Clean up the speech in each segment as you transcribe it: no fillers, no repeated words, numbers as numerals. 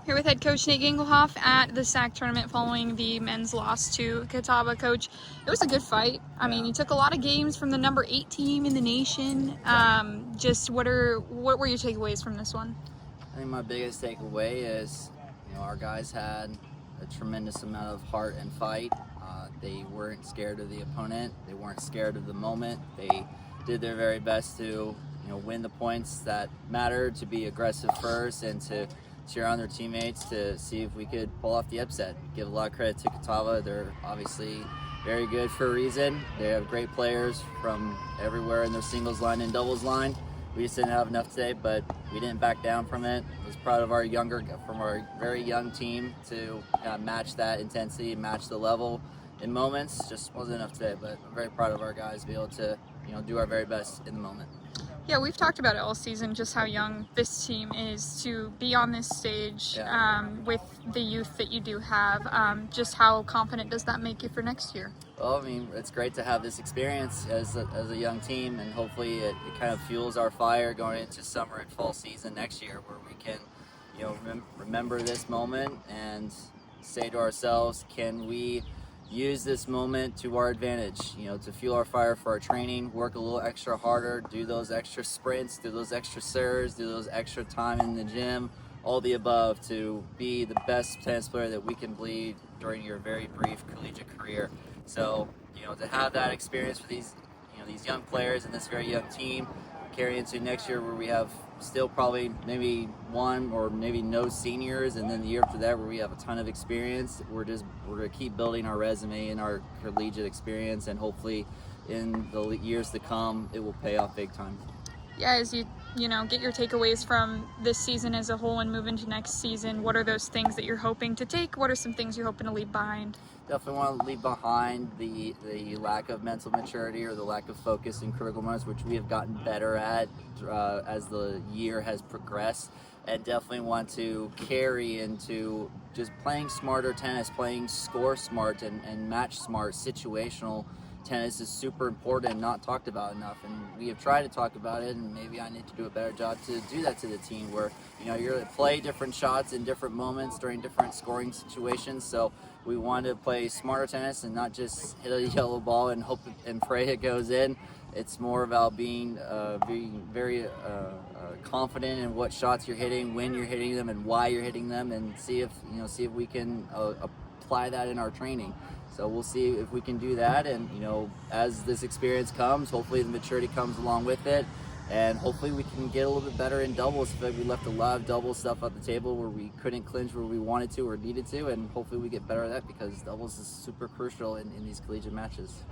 Here with head coach Nate Gangelhoff at the SAC tournament following the men's loss to Catawba. Coach, it was a good fight. I mean, you took a lot of games from the number 8 team in the nation. Just what were your takeaways from this one? I think my biggest takeaway is, our guys had a tremendous amount of heart and fight. They weren't scared of the opponent. They weren't scared of the moment. They did their very best to, win the points that mattered, to be aggressive first, and to cheer on their teammates to see if we could pull off the upset. Give a lot of credit to Catawba. They're obviously very good for a reason. They have great players from everywhere in their singles line and doubles line. We just didn't have enough today, but we didn't back down from it. I was proud of our very young team to match that intensity, match the level in moments. Just wasn't enough today, but I'm very proud of our guys to be able to, do our very best in the moment. Yeah, we've talked about it all season, just how young this team is to be on this stage with the youth that you do have. Just how confident does that make you for next year? Well, I mean, it's great to have this experience as a young team, and hopefully it kind of fuels our fire going into summer and fall season next year, where we can, remember this moment and say to ourselves, can we use this moment to our advantage, to fuel our fire for our training, work a little extra harder, do those extra sprints, do those extra serves, do those extra time in the gym, all the above, to be the best tennis player that we can be during your very brief collegiate career. So, to have that experience with these young players and this very young team, carry into next year where we have still probably maybe one or maybe no seniors, and then the year after that where we have a ton of experience. We're going to keep building our resume and our collegiate experience, and hopefully in the years to come it will pay off big time. Yeah, as you get your takeaways from this season as a whole and move into next season, what are those things that you're hoping to take? What are some things you're hoping to leave behind? Definitely want to leave behind the lack of mental maturity or the lack of focus in critical moments, which we have gotten better at as the year has progressed, and definitely want to carry into just playing smarter tennis, playing score smart and match smart. Situational tennis is super important and not talked about enough, and we have tried to talk about it, and maybe I need to do a better job to do that to the team, where you're going to play different shots in different moments during different scoring situations. So we want to play smarter tennis and not just hit a yellow ball and hope and pray it goes in. It's more about being very confident in what shots you're hitting, when you're hitting them, and why you're hitting them, and see if we can apply that in our training. So we'll see if we can do that, and as this experience comes, hopefully the maturity comes along with it, and hopefully we can get a little bit better in doubles. I feel like we left a lot of double stuff at the table where we couldn't clinch where we wanted to or needed to, and hopefully we get better at that, because doubles is super crucial in these collegiate matches.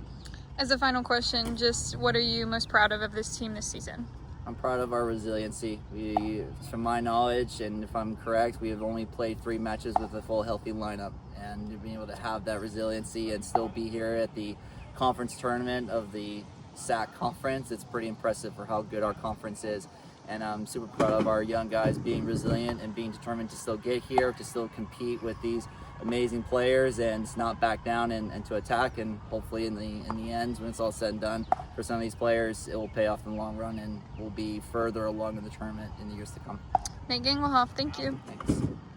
As a final question, just what are you most proud of this team this season? I'm proud of our resiliency. From my knowledge, and if I'm correct, we have only played 3 matches with a full healthy lineup, and being able to have that resiliency and still be here at the conference tournament of the SAC conference, it's pretty impressive for how good our conference is. And I'm super proud of our young guys being resilient and being determined to still get here, to still compete with these amazing players, and not back down and to attack. And hopefully in the end, when it's all said and done, for some of these players, it will pay off in the long run, and we'll be further along in the tournament in the years to come. Nate Gangelhoff, thank you. Thanks.